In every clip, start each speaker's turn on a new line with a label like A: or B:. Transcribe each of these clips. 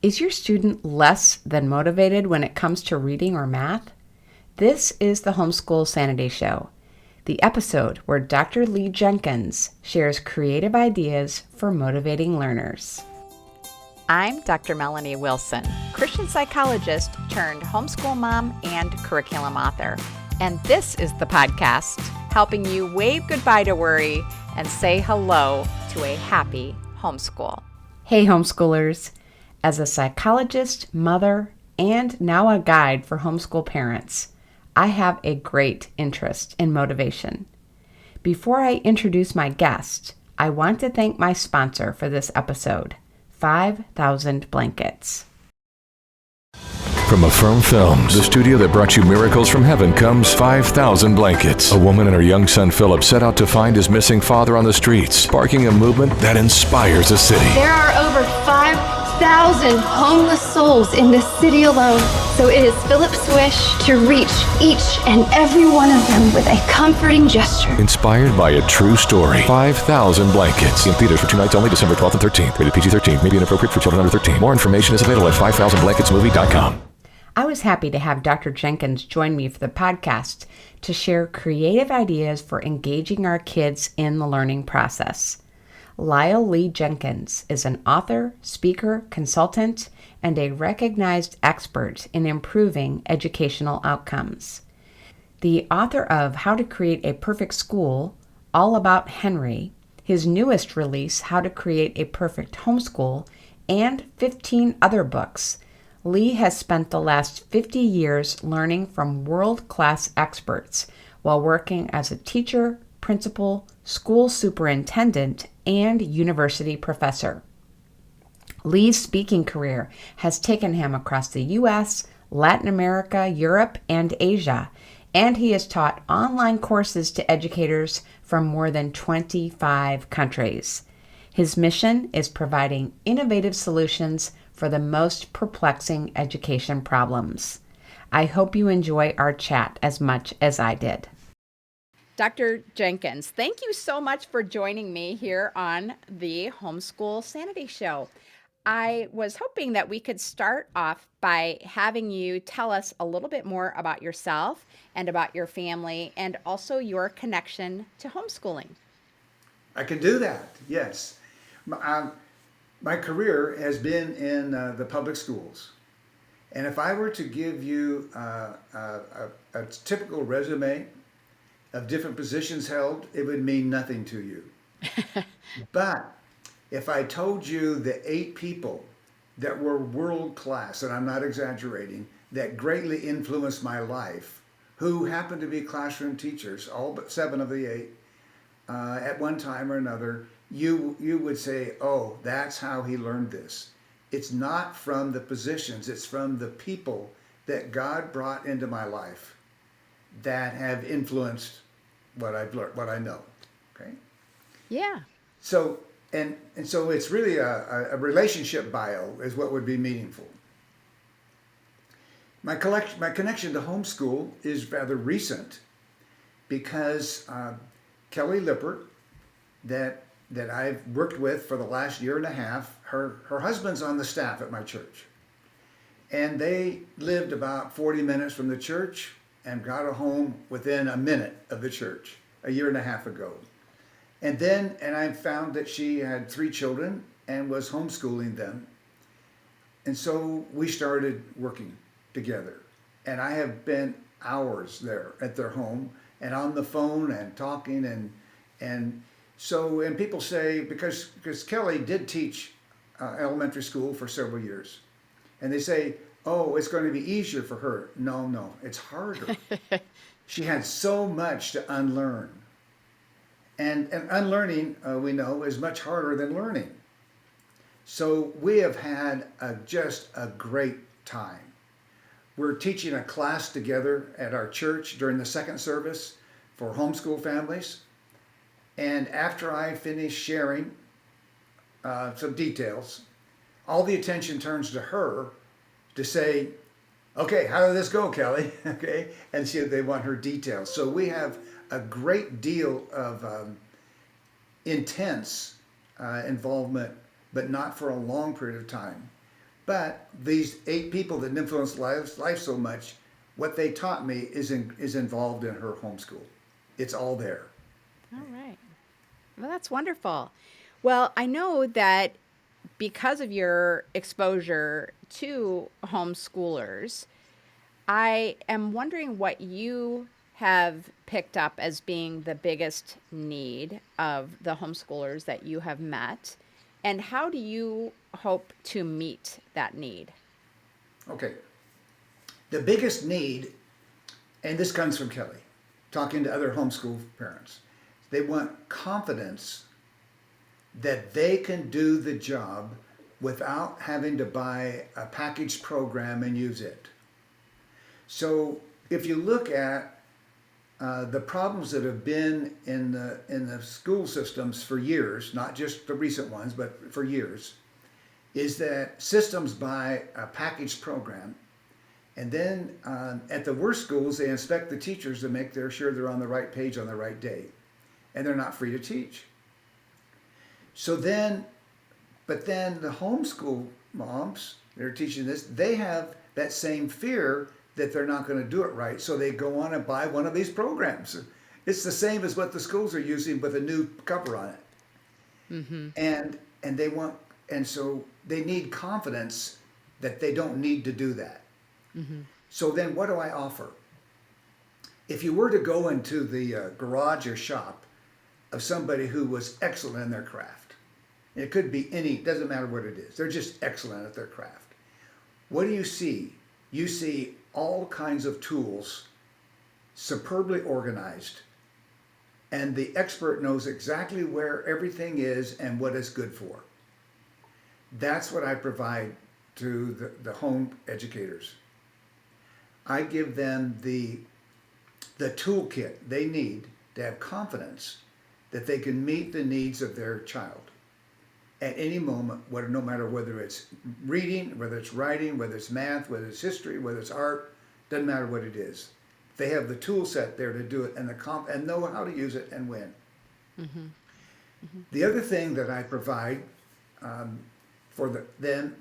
A: Is your student less than motivated when it comes to reading or math? This is the Homeschool Sanity Show, the episode where Dr. Lee Jenkins shares creative ideas for motivating learners. I'm Dr. Melanie Wilson, Christian psychologist turned homeschool mom and curriculum author. And this is the podcast helping you wave goodbye to worry and say hello to a happy homeschool. Hey homeschoolers. As a psychologist, mother, and now a guide for homeschool parents, I have a great interest in motivation. Before I introduce my guest, I want to thank my sponsor for this episode, 5,000 Blankets.
B: From Affirm Films, the studio that brought you Miracles from Heaven, comes 5,000 Blankets. A woman and her young son Philip set out to find his missing father on the streets, sparking a movement that inspires a city.
C: There are over 5,000 homeless souls in this city alone. So it is Philip's wish to reach each and every one of them with a comforting gesture.
B: Inspired by a true story. 5,000 Blankets. In theaters for 2 nights only, December 12th and 13th. Rated PG-13. May be inappropriate for children under 13. More information is available at 5000blanketsmovie.com.
A: I was happy to have Dr. Jenkins join me for the podcast to share creative ideas for engaging our kids in the learning process. Lyle Lee Jenkins is an author, speaker, consultant, and a recognized expert in improving educational outcomes. The author of How to Create a Perfect School, All About Henry, his newest release, How to Create a Perfect Homeschool, and 15 other books, Lee has spent the last 50 years learning from world-class experts while working as a teacher, principal, school superintendent, and university professor. Lee's speaking career has taken him across the U.S., Latin America, Europe, and Asia, and he has taught online courses to educators from more than 25 countries. His mission is providing innovative solutions for the most perplexing education problems. I hope you enjoy our chat as much as I did. Dr. Jenkins, thank you so much for joining me here on the Homeschool Sanity Show. I was hoping that we could start off by having you tell us a little bit more about yourself and about your family and also your connection to homeschooling.
D: I can do that, yes. My career has been in the public schools. And if I were to give you a typical resume of different positions held, it would mean nothing to you. But if I told you the 8 people that were world class, and I'm not exaggerating, that greatly influenced my life, who happened to be classroom teachers, all but 7 of the 8, at one time or another, you would say, oh, that's how he learned this. It's not from the positions, it's from the people that God brought into my life that have influenced what I've learned, what I know. Okay?
A: Yeah.
D: So and so it's really a relationship bio is what would be meaningful. My connection to homeschool is rather recent because Kelly Lippert, that I've worked with for the last year and a half, her husband's on the staff at my church. And they lived about 40 minutes from the church and got a home within a minute of the church a year and a half ago. And I found that she had 3 children and was homeschooling them. And so we started working together. And I have been hours there at their home and on the phone and talking and people say, because Kelly did teach elementary school for several years, and they say, oh, it's going to be easier for her. No, it's harder. She had so much to unlearn. And unlearning, we know, is much harder than learning. So we have had just a great time. We're teaching a class together at our church during the second service for homeschool families. And after I finish sharing some details, all the attention turns to her to say, okay, how did this go, Kelly? Okay, and they want her details. So we have a great deal of intense involvement, but not for a long period of time. But these 8 people that influenced life so much, what they taught me is involved in her homeschool. It's all there.
A: All right. Well, that's wonderful. Well, I know that because of your exposure to homeschoolers, I am wondering what you have picked up as being the biggest need of the homeschoolers that you have met, and how do you hope to meet that need?
D: Okay. The biggest need, and this comes from Kelly, talking to other homeschool parents, they want confidence that they can do the job without having to buy a packaged program and use it. So if you look at the problems that have been in the school systems for years, not just the recent ones, but for years, is that systems buy a packaged program, and then at the worst schools, they inspect the teachers to make sure they're on the right page on the right day, and they're not free to teach. But then the homeschool moms that are teaching this, they have that same fear that they're not going to do it right, so they go on and buy one of these programs. It's the same as what the schools are using with a new cover on it. Mm-hmm. And so they need confidence that they don't need to do that. Mm-hmm. So then what do I offer? If you were to go into the garage or shop of somebody who was excellent in their craft, it could be doesn't matter what it is, they're just excellent at their craft. What do you see? You see all kinds of tools, superbly organized, and the expert knows exactly where everything is and what it's good for. That's what I provide to the home educators. I give them the toolkit they need to have confidence that they can meet the needs of their child at any moment, no matter whether it's reading, whether it's writing, whether it's math, whether it's history, whether it's art, doesn't matter what it is. They have the tool set there to do it and know how to use it and win. Mm-hmm. Mm-hmm. The other thing that I provide for them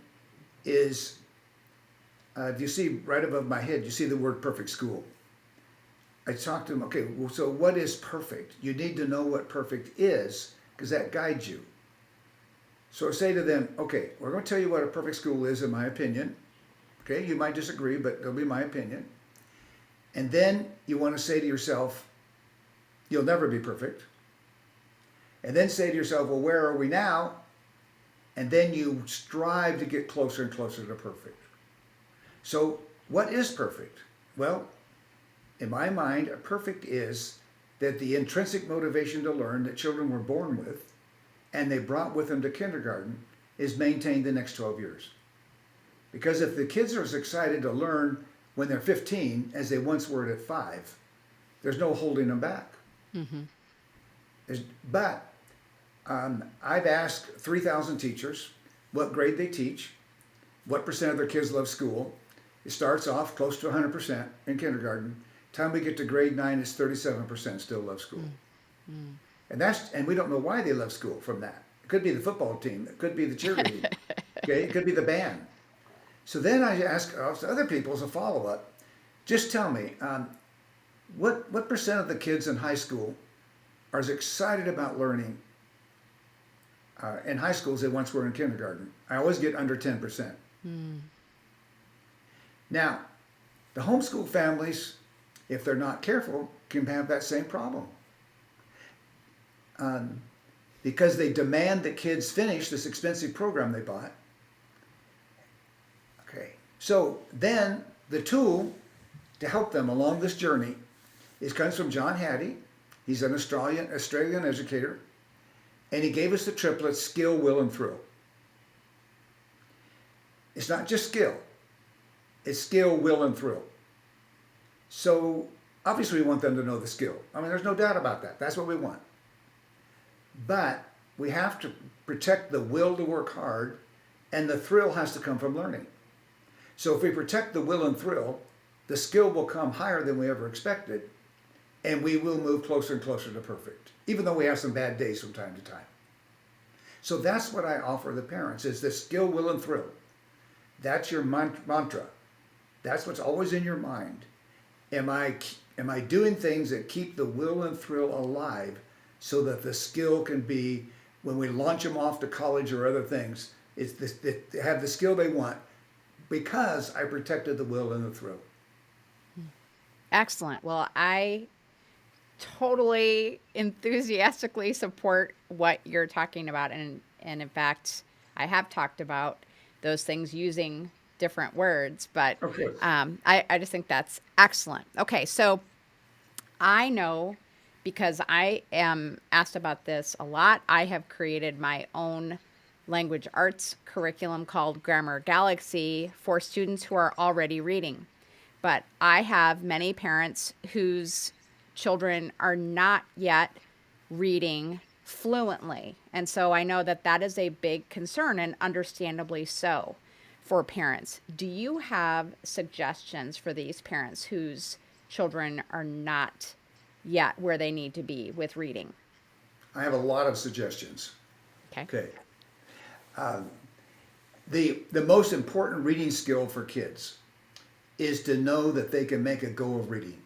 D: is, if you see right above my head, you see the word perfect school. I talk to them, okay, well, so what is perfect? You need to know what perfect is, because that guides you. So I say to them, okay, we're going to tell you what a perfect school is, in my opinion. Okay, you might disagree, but it'll be my opinion. And then you want to say to yourself, you'll never be perfect. And then say to yourself, well, where are we now? And then you strive to get closer and closer to perfect. So what is perfect? Well, in my mind, a perfect is that the intrinsic motivation to learn that children were born with and they brought with them to kindergarten is maintained the next 12 years. Because if the kids are as excited to learn when they're 15 as they once were at 5, there's no holding them back. Mm-hmm. But I've asked 3,000 teachers what grade they teach, what percent of their kids love school. It starts off close to 100% in kindergarten. Time we get to grade 9, it's 37% still love school. Mm-hmm. And we don't know why they love school from that. It could be the football team. It could be the cheerleading. Okay, it could be the band. So then I ask other people as a follow-up, just tell me, what percent of the kids in high school are as excited about learning in high school as they once were in kindergarten? I always get under 10%. Mm. Now, the homeschool families, if they're not careful, can have that same problem. Because they demand that kids finish this expensive program they bought. Okay, so then the tool to help them along this journey comes from John Hattie. He's an Australian educator, and he gave us the triplets: skill, will, and thrill. It's not just skill; it's skill, will, and thrill. So obviously, we want them to know the skill. I mean, there's no doubt about that. That's what we want. But we have to protect the will to work hard, and the thrill has to come from learning. So if we protect the will and thrill, the skill will come higher than we ever expected, and we will move closer and closer to perfect, even though we have some bad days from time to time. So that's what I offer the parents, is the skill, will, and thrill. That's your mantra. That's what's always in your mind. Am I doing things that keep the will and thrill alive so that the skill can be, when we launch them off to college or other things, it's this, they have the skill they want because I protected the will and the thrill.
A: Excellent. Well, I totally enthusiastically support what you're talking about. And in fact, I have talked about those things using different words, but
D: Of course.
A: I just think that's excellent. Okay, so I know, because I am asked about this a lot, I have created my own language arts curriculum called Grammar Galaxy for students who are already reading. But I have many parents whose children are not yet reading fluently. And so I know that that is a big concern, and understandably so, for parents. Do you have suggestions for these parents whose children are not yet where they need to be with reading?
D: I have a lot of suggestions.
A: Okay.
D: The most important reading skill for kids is to know that they can make a go of reading.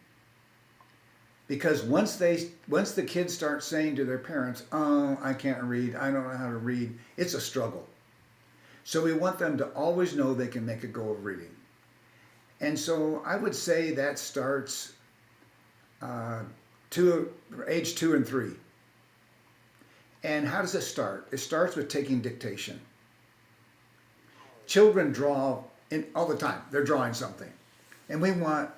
D: Because once the kids start saying to their parents, "Oh, I can't read, I don't know how to read," it's a struggle. So we want them to always know they can make a go of reading. And so I would say that starts age 2 and 3. And how does it start? It starts with taking dictation. Children draw all the time. They're drawing something. And we want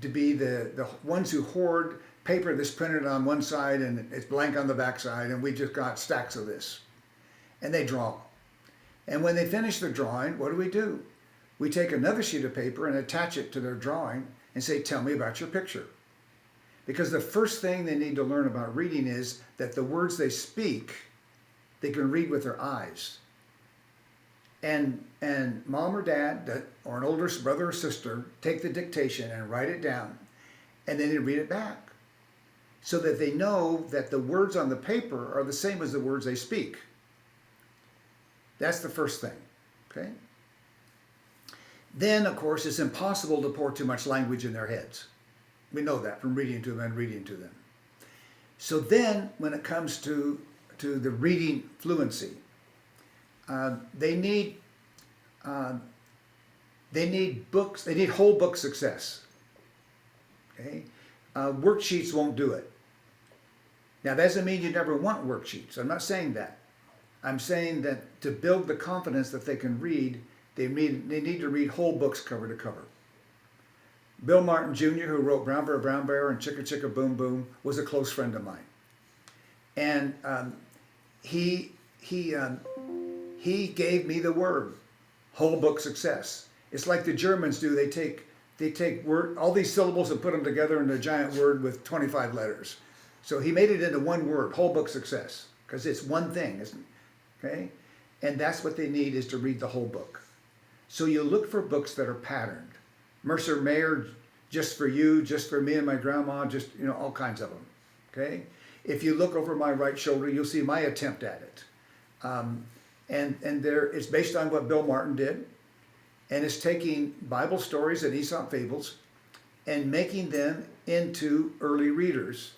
D: to be the ones who hoard paper that's printed on one side and it's blank on the back side, and we just got stacks of this. And they draw. And when they finish their drawing, what do? We take another sheet of paper and attach it to their drawing and say, "Tell me about your picture." Because the first thing they need to learn about reading is that the words they speak, they can read with their eyes. And mom or dad, or an older brother or sister, take the dictation and write it down, and then they read it back, so that they know that the words on the paper are the same as the words they speak. That's the first thing, okay? Then, of course, it's impossible to pour too much language in their heads. We know that from reading to them and reading to them. So then, when it comes to the reading fluency, they need books. They need whole book success. Okay, worksheets won't do it. Now, that doesn't mean you never want worksheets. I'm not saying that. I'm saying that to build the confidence that they can read, they need to read whole books cover to cover. Bill Martin Jr., who wrote Brown Bear, and Chicka Chicka Boom Boom, was a close friend of mine. And he gave me the word, whole book success. It's like the Germans do. They take all these syllables and put them together in a giant word with 25 letters. So he made it into one word, whole book success, because it's one thing, isn't it? Okay? And that's what they need, is to read the whole book. So you look for books that are patterned. Mercer Mayer, Just for You, Just for Me and My Grandma, just, all kinds of them. Okay? If you look over my right shoulder, you'll see my attempt at it. And it's based on what Bill Martin did. And it's taking Bible stories and Aesop fables and making them into early readers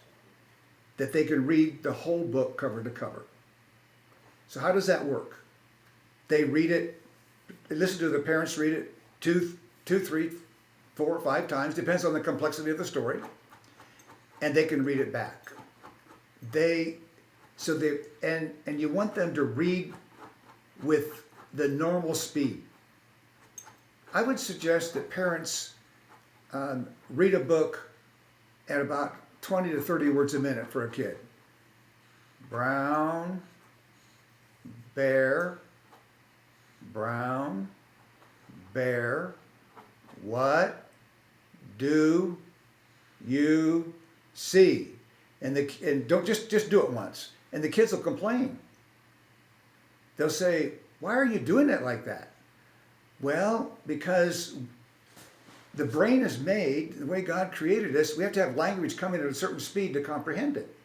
D: that they can read the whole book cover to cover. So how does that work? They read it, they listen to the parents read it 2, 3, 4, 5 times, depends on the complexity of the story, and they can read it back. And you want them to read with the normal speed. I would suggest that parents read a book at about 20 to 30 words a minute for a kid. Brown bear, what do you see? And don't just do it once. And the kids will complain. They'll say, "Why are you doing it like that?" Well, because the brain is made, the way God created us, we have to have language coming at a certain speed to comprehend it.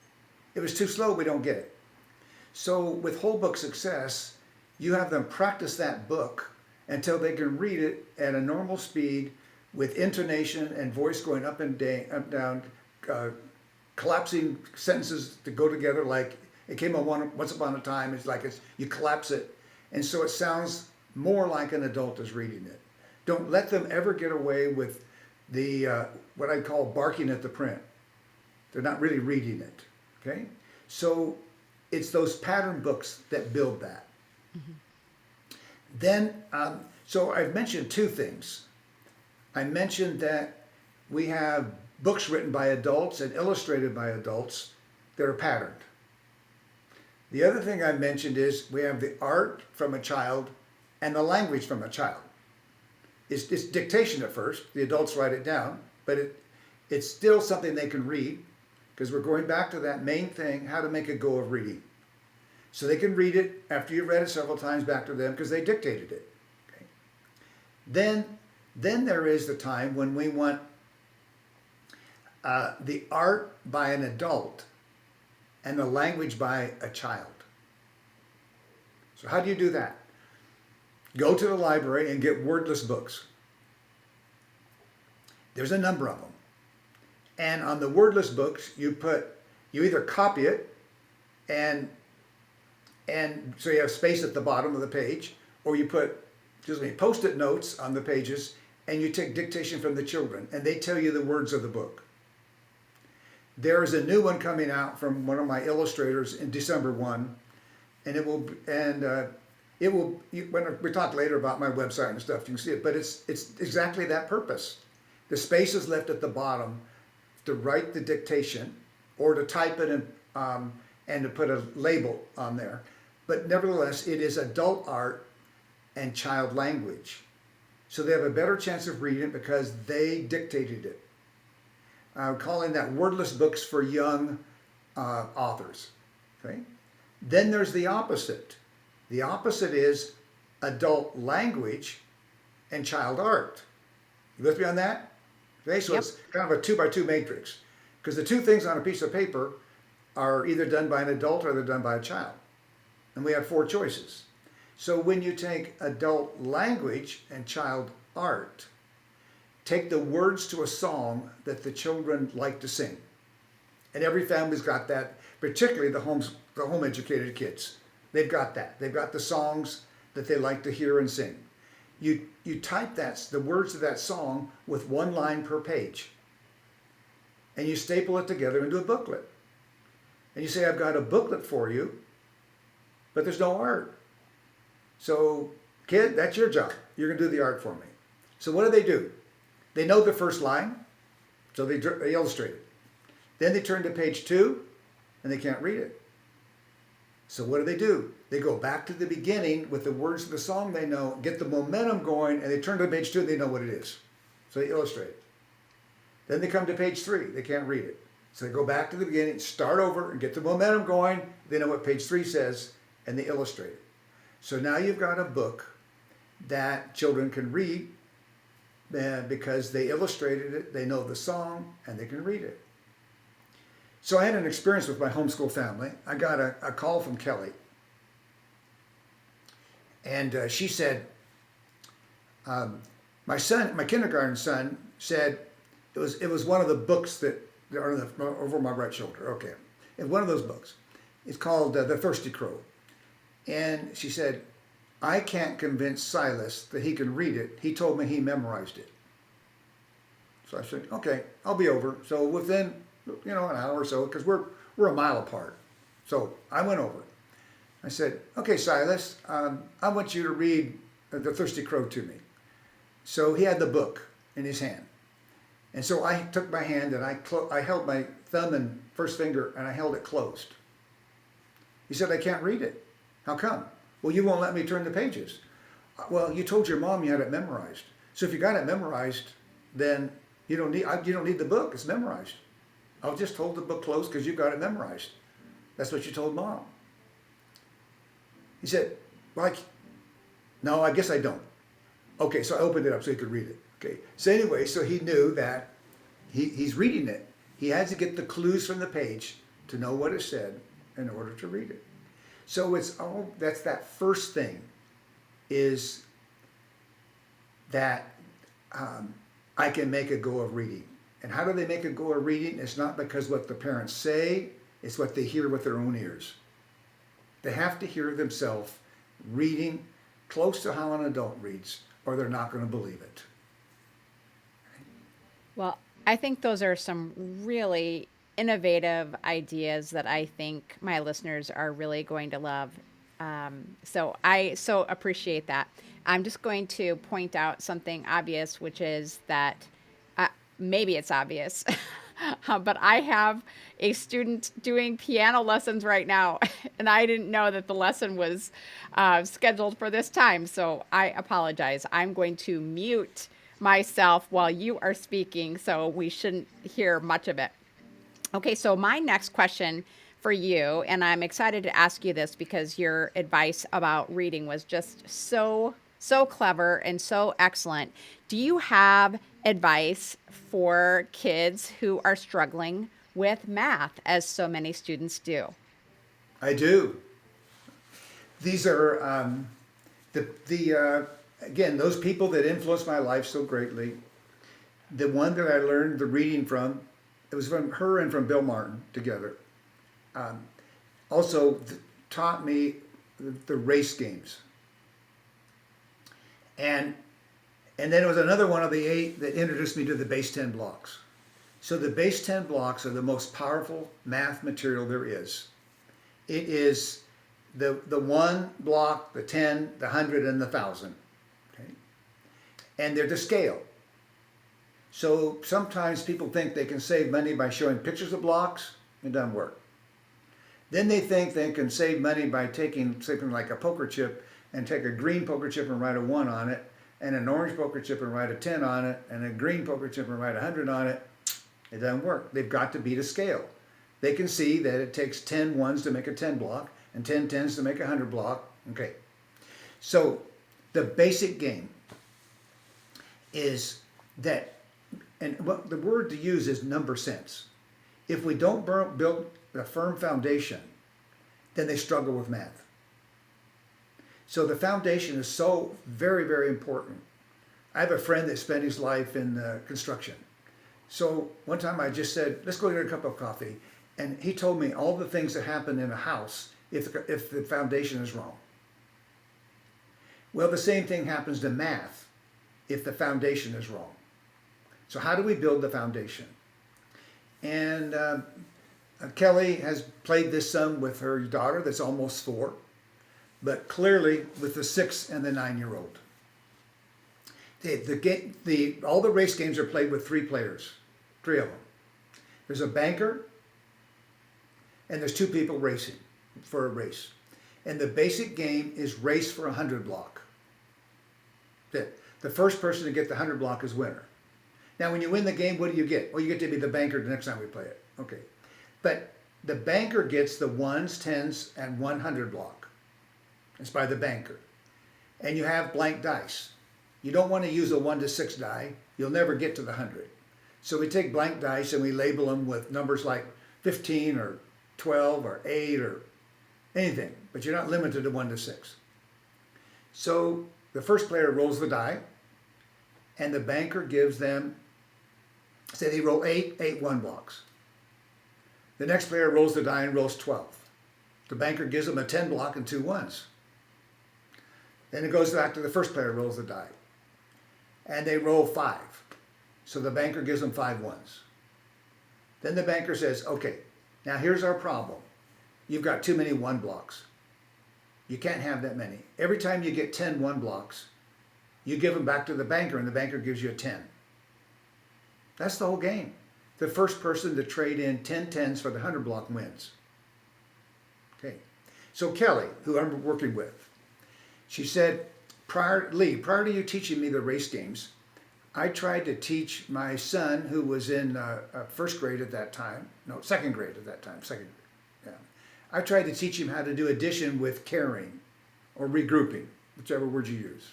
D: If it's too slow, we don't get it. So with whole book success, you have them practice that book until they can read it at a normal speed with intonation and voice going up and down, collapsing sentences to go together like it came on once upon a time. It's like you collapse it. And so it sounds more like an adult is reading it. Don't let them ever get away with the what I call barking at the print. They're not really reading it. Okay? So it's those pattern books that build that. Mm-hmm. Then, so I've mentioned two things. I mentioned that we have books written by adults and illustrated by adults that are patterned. The other thing I mentioned is we have the art from a child and the language from a child. It's dictation at first. The adults write it down, but it's still something they can read, because we're going back to that main thing, how to make a go of reading. So they can read it after you've read it several times back to them because they dictated it. Okay. Then there is the time when we want the art by an adult and the language by a child. So how do you do that? Go to the library and get wordless books. There's a number of them. And on the wordless books, you either copy it and so you have space at the bottom of the page, or you put Post-it notes on the pages, and you take dictation from the children, and they tell you the words of the book. There is a new one coming out from one of my illustrators in December 1, and it will when we talk later about my website and stuff, you can see it, but it's exactly that purpose. The space is left at the bottom to write the dictation or to type it in, and to put a label on there. But nevertheless, it is adult art and child language. So they have a better chance of reading it because they dictated it. I'm calling that wordless books for young authors. Okay? Then there's the opposite. The opposite is adult language and child art. You with me on that? Okay, so It's kind of a 2x2 matrix, because the two things on a piece of paper are either done by an adult or they're done by a child. And we have 4 choices. So when you take adult language and child art, take the words to a song that the children like to sing. And every family's got that, particularly the home educated kids. They've got that. They've got the songs that they like to hear and sing. You type the words of that song with 1 line per page. And you staple it together into a booklet. And you say, I've got a booklet for you, but there's no art. So, kid, that's your job. You're going to do the art for me. So what do? They know the first line, so they illustrate it. Then they turn to page 2, and they can't read it. So what do? They go back to the beginning with the words of the song they know, get the momentum going, and they turn to page 2 and they know what it is. So they illustrate it. Then they come to page 3. They can't read it. So they go back to the beginning, start over, and get the momentum going. They know what page 3 says, and they illustrate it. So now you've got a book that children can read because they illustrated it, they know the song, and they can read it. So I had an experience with my homeschool family. I got a call from Kelly. And she said, my kindergarten son said, it was one of the books that are over my right shoulder. Okay. And one of those books. It's called The Thirsty Crow. And she said, I can't convince Silas that he can read it. He told me he memorized it. So I said, okay, I'll be over. So within, an hour or so, because we're a mile apart. So I went over. I said, okay, Silas, I want you to read The Thirsty Crow to me. So he had the book in his hand. And so I took my hand and I held my thumb and first finger and I held it closed. He said, I can't read it. How come? Well, you won't let me turn the pages. Well, you told your mom you had it memorized. So if you got it memorized, then you don't need the book. It's memorized. I'll just hold the book closed because you got it memorized. That's what you told Mom. He said, no, I guess I don't. Okay, so I opened it up so he could read it. Okay, so anyway, so he knew that he's reading it. He had to get the clues from the page to know what it said in order to read it. So that's that first thing is that I can make a go of reading. And how do they make a go of reading? It's not because what the parents say, it's what they hear with their own ears. They have to hear themselves reading close to how an adult reads, or they're not going to believe it.
A: Well, I think those are some really innovative ideas that I think my listeners are really going to love. So I so appreciate that. I'm just going to point out something obvious, which is that maybe it's obvious, but I have a student doing piano lessons right now, and I didn't know that the lesson was scheduled for this time. So I apologize. I'm going to mute myself while you are speaking, so we shouldn't hear much of it. Okay, so my next question for you, and I'm excited to ask you this because your advice about reading was just so clever and so excellent. Do you have advice for kids who are struggling with math, as so many students do?
D: I do. These are again, those people that influenced my life so greatly. The one that I learned the reading from, it was from her and from Bill Martin together. Also taught me the race games. And then it was another one of the 8 that introduced me to the base 10 blocks. So the base 10 blocks are the most powerful math material there is. It is the 1 block, the 10, the 100, and the 1,000. Okay? And they're to scale. So sometimes people think they can save money by showing pictures of blocks. It doesn't work. Then they think they can save money by taking something like a poker chip and take a green poker chip and write a 1 on it, and an orange poker chip and write a 10 on it, and a green poker chip and write 100 on it. It doesn't work. They've got to be to scale. They can see that it takes 10 ones to make a 10 block and 10 tens to make a 100 block. Okay. So the basic game is that, and what the word to use is number sense. If we don't build a firm foundation, then they struggle with math. So the foundation is so very, very important. I have a friend that spent his life in construction. So one time I just said, let's go get a cup of coffee. And he told me all the things that happen in a house if the foundation is wrong. Well, the same thing happens to math if the foundation is wrong. So how do we build the foundation? And Kelly has played this some with her daughter that's almost 4, but clearly with the 6 and the 9-year-old. All the race games are played with 3 players, 3 of them. There's a banker, and there's 2 people racing for a race. And the basic game is race for a 100 block. The first person to get the 100 block is winner. Now, when you win the game, what do you get? Well, you get to be the banker the next time we play it. Okay. But the banker gets the 1s, 10s, and 100 block. It's by the banker. And you have blank dice. You don't want to use a 1 to 6 die. You'll never get to the 100. So we take blank dice and we label them with numbers like 15 or 12 or 8 or anything. But you're not limited to 1 to 6. So the first player rolls the die, and the banker gives them, say they roll 8 1 blocks. The next player rolls the die and rolls 12. The banker gives them a 10 block and 2 1s. Then it goes back to the first player rolls the die. And they roll 5. So the banker gives them 5 1s. Then the banker says, okay, now here's our problem. You've got too many 1 blocks. You can't have that many. Every time you get 10 1 blocks, you give them back to the banker, and the banker gives you a 10. That's the whole game. The first person to trade in 10 10s for the 100 block wins. Okay. So Kelly, who I'm working with, she said, prior to you teaching me the race games, I tried to teach my son, who was in first grade at that time, no, second grade at that time, second grade, yeah. I tried to teach him how to do addition with carrying or regrouping, whichever word you use.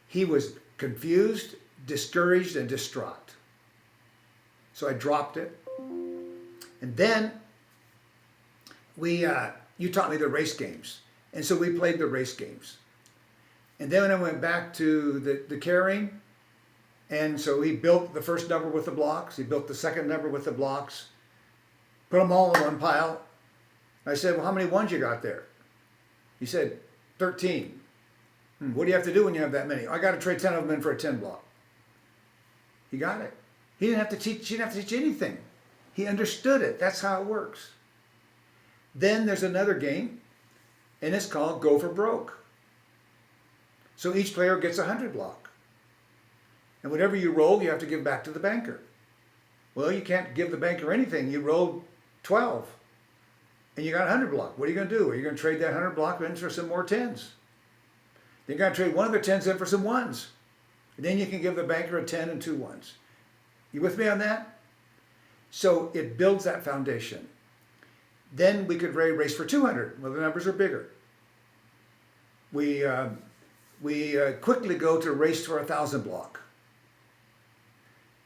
D: He was confused, discouraged, and distraught. So I dropped it. And then you taught me the race games. And so we played the race games. And then when I went back to the carrying, and so he built the first number with the blocks, he built the second number with the blocks, put them all in one pile. I said, well, how many ones you got there? He said, 13. What do you have to do when you have that many? I got to trade 10 of them in for a 10 block. He got it. He didn't have to teach anything. He understood it. That's how it works. Then there's another game, and it's called Go for Broke. So each player gets a 100 block. And whatever you roll, you have to give back to the banker. Well, you can't give the banker anything. You rolled 12, and you got a 100 block. What are you going to do? Are you going to trade that 100 block in for some more 10s? Then you got to trade one of the 10s in for some 1s. And then you can give the banker a 10 and 2 1s. You with me on that? So it builds that foundation. Then we could race for 200. Well, the numbers are bigger. We quickly go to race for 1,000 block.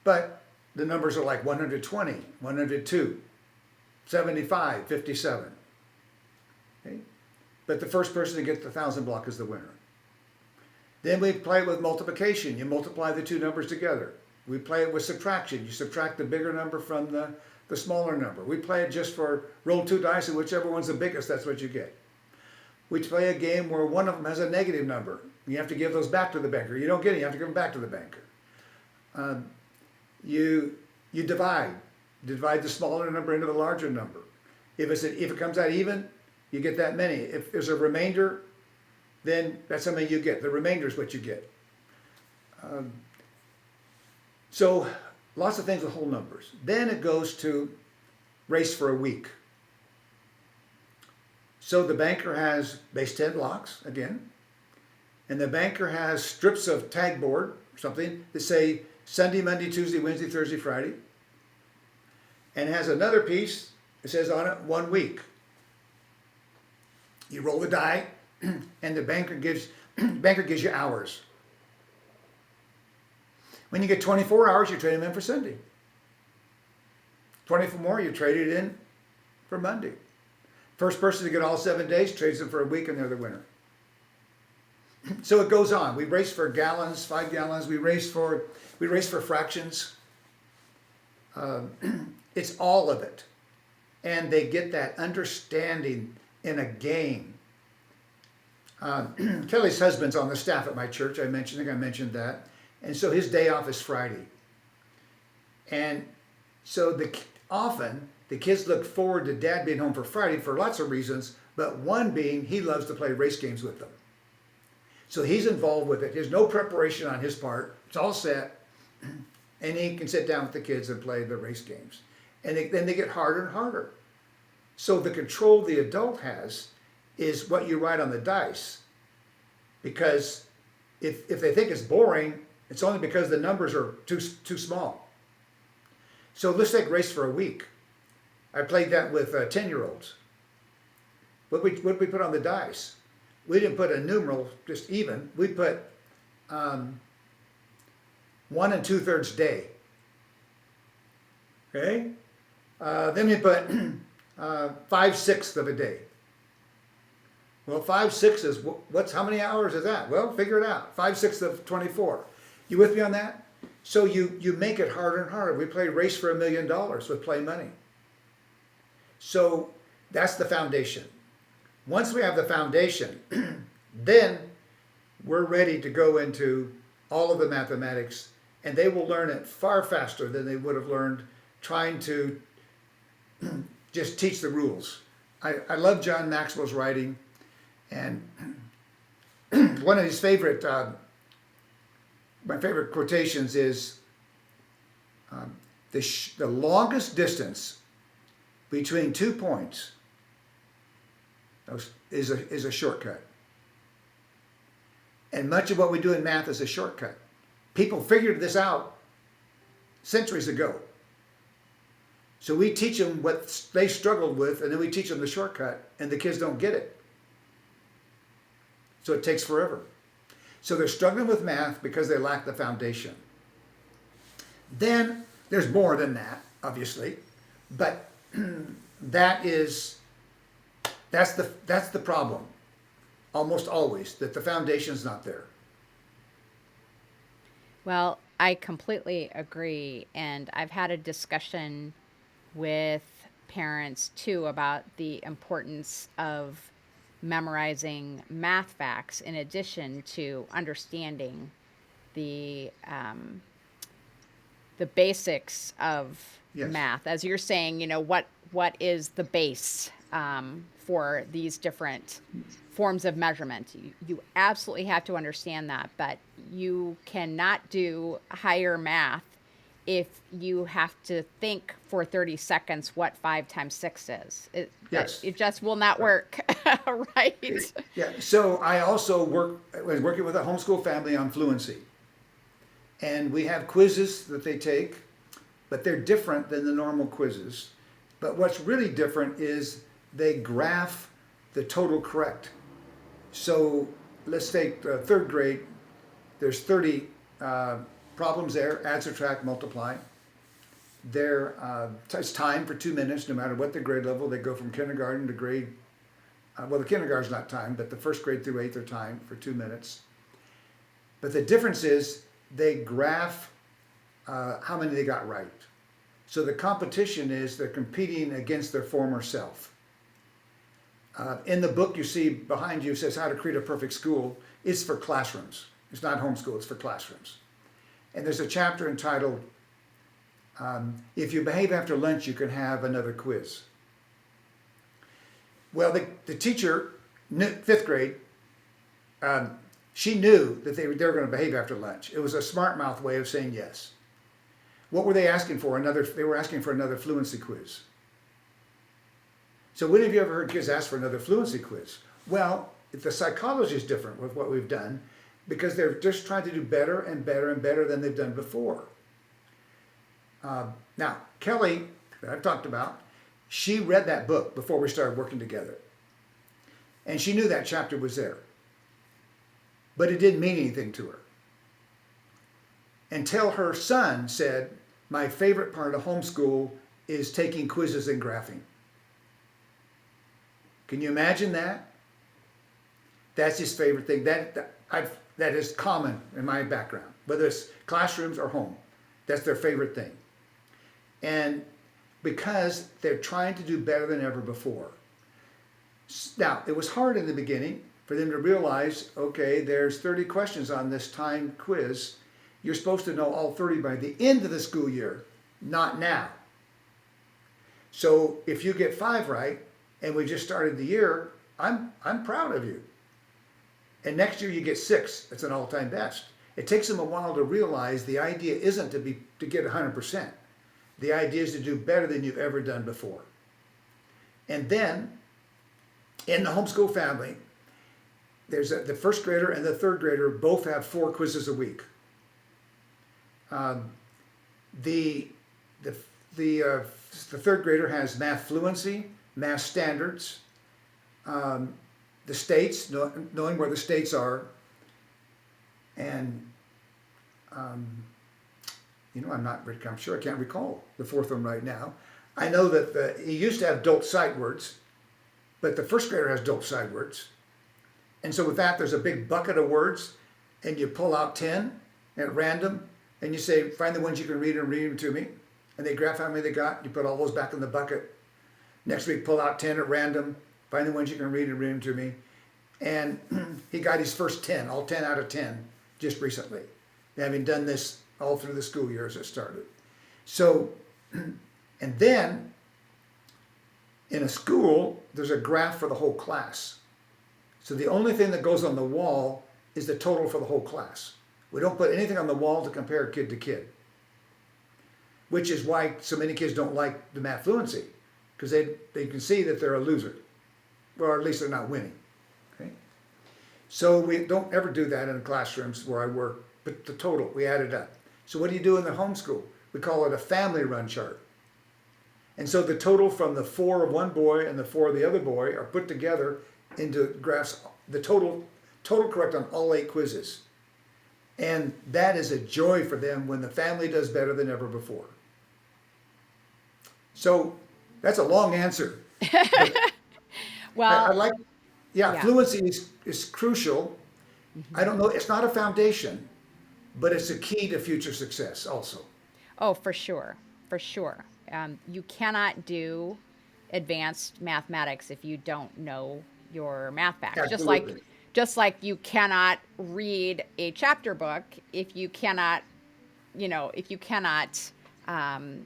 D: But the numbers are like 120, 102, 75, 57. Okay? But the first person to get the 1,000 block is the winner. Then we play it with multiplication. You multiply the two numbers together. We play it with subtraction. You subtract the bigger number from the smaller number. We play it just for roll 2 dice, and whichever one's the biggest, that's what you get. We play a game where one of them has a negative number. You have to give those back to the banker. You don't get it, you have to give them back to the banker. You divide the smaller number into the larger number. If it comes out even, you get that many. If there's a remainder, then that's how many you get. The remainder is what you get. So lots of things with whole numbers. Then it goes to race for a week. So the banker has base 10 blocks again, and the banker has strips of tag board, something that say Sunday, Monday, Tuesday, Wednesday, Thursday, Friday, and has another piece that says on it 1 week. You roll the die, and the banker gives you hours. When you get 24 hours, you trade them in for Sunday. 24 more, you trade it in for Monday. First person to get all 7 days trades them for a week, and they're the winner. So it goes on. We race for gallons, 5 gallons. We race for fractions. It's all of it, and they get that understanding in a game. Kelly's husband's on the staff at my church. I think I mentioned that, and so his day off is Friday. And so often the kids look forward to Dad being home for Friday for lots of reasons, but one being he loves to play race games with them. So he's involved with it. There's no preparation on his part. It's all set. And he can sit down with the kids and play the race games. And then they get harder and harder. So the control the adult has is what you write on the dice. Because if they think it's boring, it's only because the numbers are too small. So let's take race for a week. I played that with 10-year-olds. What did we put on the dice? We didn't put a numeral, just even. We put 1 2/3 day. Okay? Then we put 5/6 of a day. Well, 5/6 is, how many hours is that? Well, figure it out. 5/6 of 24. You with me on that? So you make it harder and harder. We play Race for $1 Million with Play Money. So that's the foundation. Once we have the foundation, then we're ready to go into all of the mathematics, and they will learn it far faster than they would have learned trying to just teach the rules. I love John Maxwell's writing, and one of his my favorite quotations is the longest distance between 2 points is a shortcut. And much of what we do in math is a shortcut. People figured this out centuries ago. So we teach them what they struggled with, and then we teach them the shortcut, and the kids don't get it. So it takes forever. So they're struggling with math because they lack the foundation. Then there's more than that, obviously, but that's the problem. almost always, that the foundation's not there.
A: Well, I completely agree. And I've had a discussion with parents too about the importance of memorizing math facts in addition to understanding the basics of
D: Yes.
A: math. As you're saying, what is the base for these different forms of measurement? You absolutely have to understand that, but you cannot do higher math if you have to think for 30 seconds what 5 times 6 is.
D: Yes.
A: It just will not work, right?
D: Yeah. So I also was working with a homeschool family on fluency. And we have quizzes that they take, but they're different than the normal quizzes. But what's really different is they graph the total correct. So let's take third grade. There's 30 problems there: add, subtract, multiply. It's time for 2 minutes, no matter what the grade level. They go from kindergarten to grade. Well, the kindergarten's not timed, but the first grade through 8th are timed for 2 minutes. But the difference is they graph how many they got right. So the competition is they're competing against their former self. In the book you see behind you, says How to Create a Perfect School. It's for classrooms. It's not homeschool, it's for classrooms. And there's a chapter entitled, If You Behave After Lunch, You Can Have Another Quiz. Well, the teacher, 5th grade, she knew that they were going to behave after lunch. It was a smart mouth way of saying yes. What were they asking for? They were asking for another fluency quiz. So when have you ever heard kids ask for another fluency quiz? Well, the psychology is different with what we've done because they're just trying to do better and better and better than they've done before. Now, Kelly, that I've talked about, she read that book before we started working together. And she knew that chapter was there. But it didn't mean anything to her. Until her son said, my favorite part of homeschool is taking quizzes and graphing. Can you imagine that? That's his favorite thing. That is common in my background, whether it's classrooms or home. That's their favorite thing. And because they're trying to do better than ever before. Now, it was hard in the beginning for them to realize, okay, there's 30 questions on this timed quiz. You're supposed to know all 30 by the end of the school year, not now. So if you get 5 right, and we just started the year, I'm proud of you. And next year you get 6. It's an all-time best. It takes them a while to realize the idea isn't to get 100%. The idea is to do better than you've ever done before. And then, in the homeschool family, there's the first grader and the third grader both have 4 quizzes a week. The third grader has math fluency, math standards, the states, knowing where the states are, and I'm sure I can't recall the 4th one right now. I know that he used to have adult sight words, but the first grader has adult sight words. And so with that, there's a big bucket of words, and you pull out 10 at random, and you say, find the ones you can read and read them to me. And they graph how many they got. You put all those back in the bucket. Next week, pull out 10 at random, find the ones you can read and read them to me. And he got his first 10, all 10 out of 10, just recently, having done this all through the school year as it started. So, and then in a school, there's a graph for the whole class. So the only thing that goes on the wall is the total for the whole class. We don't put anything on the wall to compare kid to kid, which is why so many kids don't like the math fluency, because they can see that they're a loser, or at least they're not winning. Okay? So we don't ever do that in the classrooms where I work, but the total, we add it up. So what do you do in the homeschool? We call it a family run chart. And so the total from the 4 of one boy and the 4 of the other boy are put together into graphs, the total correct on all 8 quizzes. And that is a joy for them when the family does better than ever before. So that's a long answer.
A: Well,
D: I like,
A: Yeah.
D: fluency is crucial. I don't know, it's not a foundation, but it's a key to future success also.
A: Oh, for sure. For sure. You cannot do advanced mathematics if you don't know your math facts.
D: Absolutely.
A: Just like you cannot read a chapter book if you cannot, if you cannot um,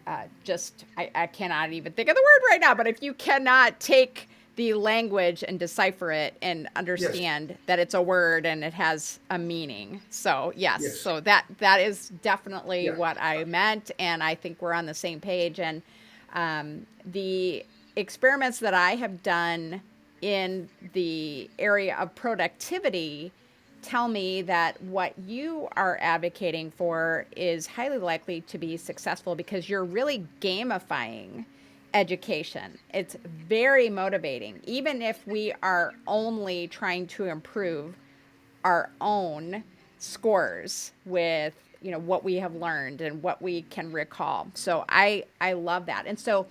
A: I cannot even think of the word right now, but if you cannot take the language and decipher it and
D: Yes,
A: understand that it's a word and it has a meaning. So yes,
D: yes,
A: so that is definitely
D: yeah,
A: what I meant, and I think we're on the same page. And the experiments that I have done in the area of productivity tell me that what you are advocating for is highly likely to be successful because you're really gamifying education. It's very motivating, even if we are only trying to improve our own scores with what we have learned and what we can recall. So I love that. And so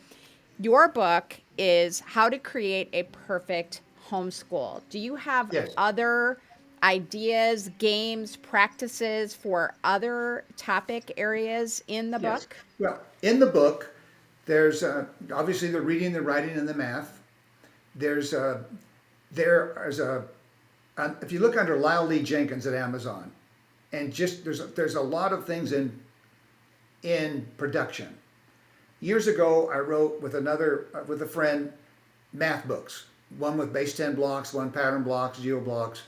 A: your book is How to Create a Perfect Homeschool. Do you have
D: yes,
A: other ideas, games, practices for other topic areas in the
D: yes.
A: book?
D: Well, in the book, there's obviously the reading, the writing, and the math. There's a, there's a, if you look under Lyle Lee Jenkins at Amazon, and just there's a lot of things in production. Years ago, I wrote with with a friend math books, one with base 10 blocks, one pattern blocks, geo blocks.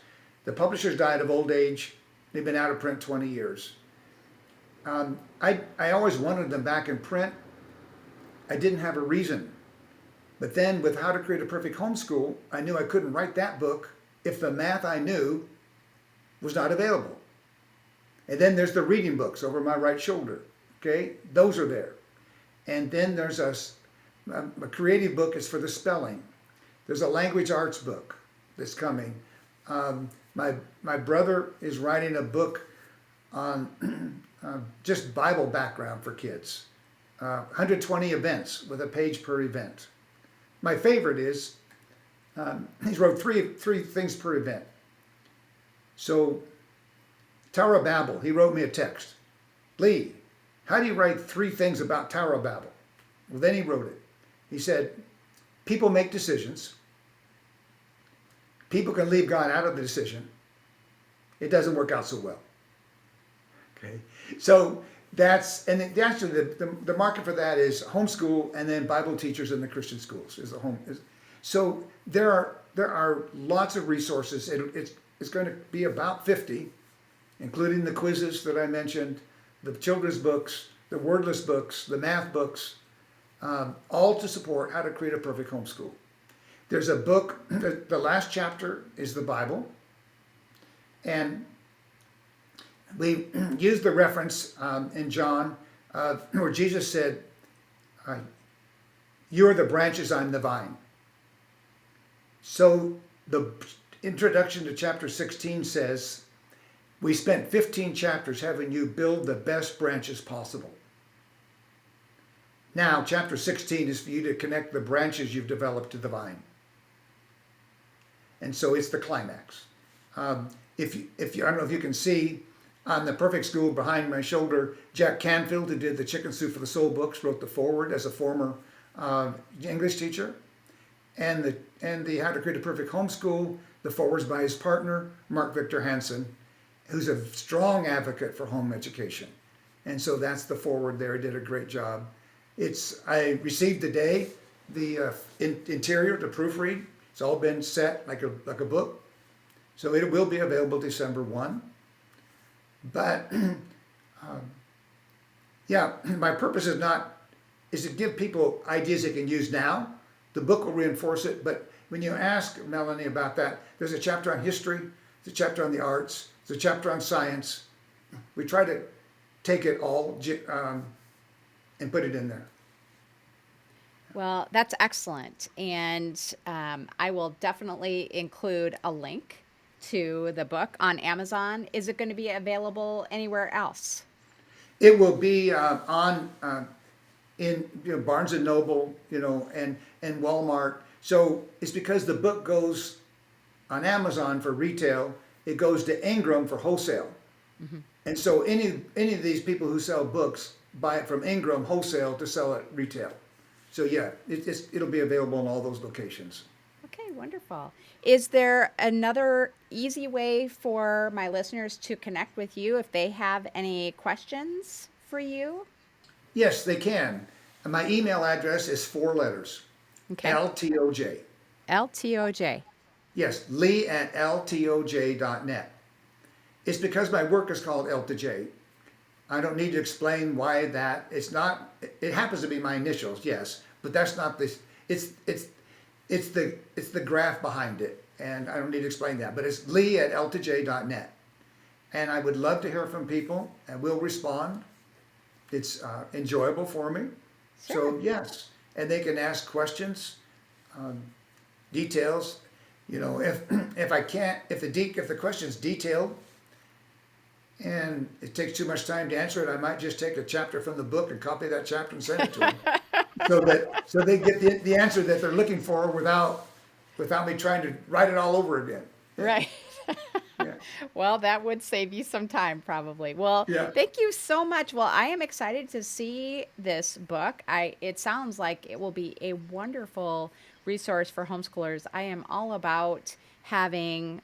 D: The publishers died of old age. They've been out of print 20 years. I always wanted them back in print. I didn't have a reason. But then with How to Create a Perfect Homeschool, I knew I couldn't write that book if the math I knew was not available. And then there's the reading books over my right shoulder. Okay, those are there. And then there's a creative book is for the spelling. There's a language arts book that's coming. My brother is writing a book on just Bible background for kids. 120 events with a page per event. My favorite is he's wrote three things per event. So Tower of Babel, he wrote me a text. Lee, how do you write 3 things about Tower of Babel? Well, then he wrote it. He said, people make decisions. People can leave God out of the decision. It doesn't work out so well. Okay, so actually the market for that is homeschool, and then Bible teachers in the Christian schools is the home. So there are lots of resources. It's going to be about 50, including the quizzes that I mentioned, the children's books, the wordless books, the math books, all to support how to create a perfect homeschool. There's a book, the last chapter is the Bible, and we use the reference in John where Jesus said, you are the branches, I'm the vine. So the introduction to chapter 16 says, we spent 15 chapters having you build the best branches possible. Now, chapter 16 is for you to connect the branches you've developed to the vine. And so it's the climax. If you, I don't know if you can see on the Perfect School behind my shoulder, Jack Canfield, who did the Chicken Soup for the Soul books, wrote the foreword as a former English teacher. And the How to Create a Perfect Homeschool, the foreword's by his partner, Mark Victor Hansen, who's a strong advocate for home education. And so that's the foreword there. He did a great job. I received today the interior to proofread. It's all been set like a book. So it will be available December 1. But yeah, my purpose is to give people ideas they can use now. The book will reinforce it. But when you ask Melanie about that, there's a chapter on history, there's a chapter on the arts, there's a chapter on science. We try to take it all and put it in there.
A: Well, that's excellent. And I will definitely include a link to the book on Amazon. Is it going to be available anywhere else?
D: It will be in Barnes and Noble, and Walmart. So it's because the book goes on Amazon for retail, it goes to Ingram for wholesale. And so any of these people who sell books buy it from Ingram wholesale to sell it retail. So yeah, it'll be available in all those locations.
A: Okay, wonderful. Is there another easy way for my listeners to connect with you if they have any questions for you?
D: Yes, they can. And my email address is 4 letters.
A: Okay.
D: LTOJ.
A: LTOJ.
D: Yes, lee@ltoj.net. It's because my work is called L to J. I don't need to explain why that. It's not. It happens to be my initials, yes, but that's not the. It's the graph behind it, and I don't need to explain that. But it's lee@ltoj.net, and I would love to hear from people, and we'll respond. It's enjoyable for me.
A: Sure.
D: So yes, and they can ask questions, details. You know, if the question's detailed and it takes too much time to answer it, I might just take a chapter from the book and copy that chapter and send it to them, so they get the answer that they're looking for without me trying to write it all over again.
A: Right.
D: Yeah.
A: Well, that would save you some time probably. Well,
D: Yeah.
A: Thank you so much. Well, I am excited to see this book. It sounds like it will be a wonderful resource for homeschoolers. I am all about having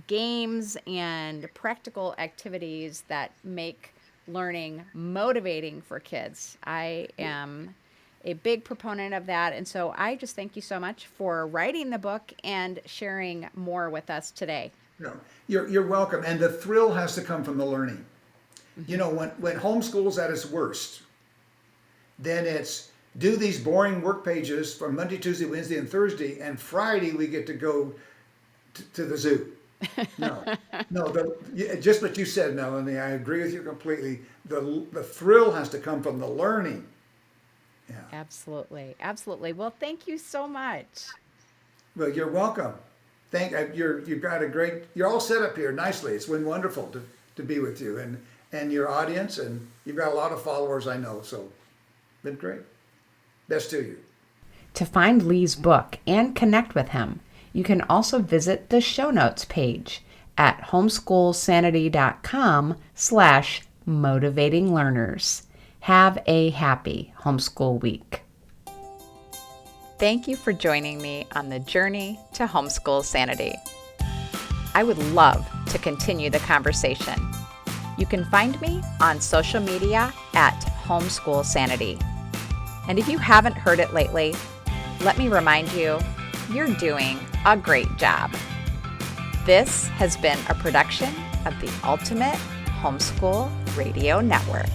A: games and practical activities that make learning motivating for kids. I am a big proponent of that. And so I just thank you so much for writing the book and sharing more with us today.
D: No, you're welcome. And the thrill has to come from the learning. You know, when homeschool's at its worst, then it's do these boring work pages from Monday, Tuesday, Wednesday, and Thursday, and Friday we get to go to the zoo. No, just what you said, Melanie. I agree with you completely. The thrill has to come from the learning. Yeah.
A: Absolutely. Absolutely. Well, thank you so much.
D: Well, you're welcome. You've got you're all set up here nicely. It's been wonderful to be with you and your audience, and you've got a lot of followers, I know, so been great. Best to you.
A: To find Lee's book and connect with him, you can also visit the show notes page at homeschoolsanity.com/motivatinglearners. Have a happy homeschool week. Thank you for joining me on the journey to homeschool sanity. I would love to continue the conversation. You can find me on social media at Homeschool Sanity. And if you haven't heard it lately, let me remind you, you're doing a great job. This has been a production of the Ultimate Homeschool Radio Network.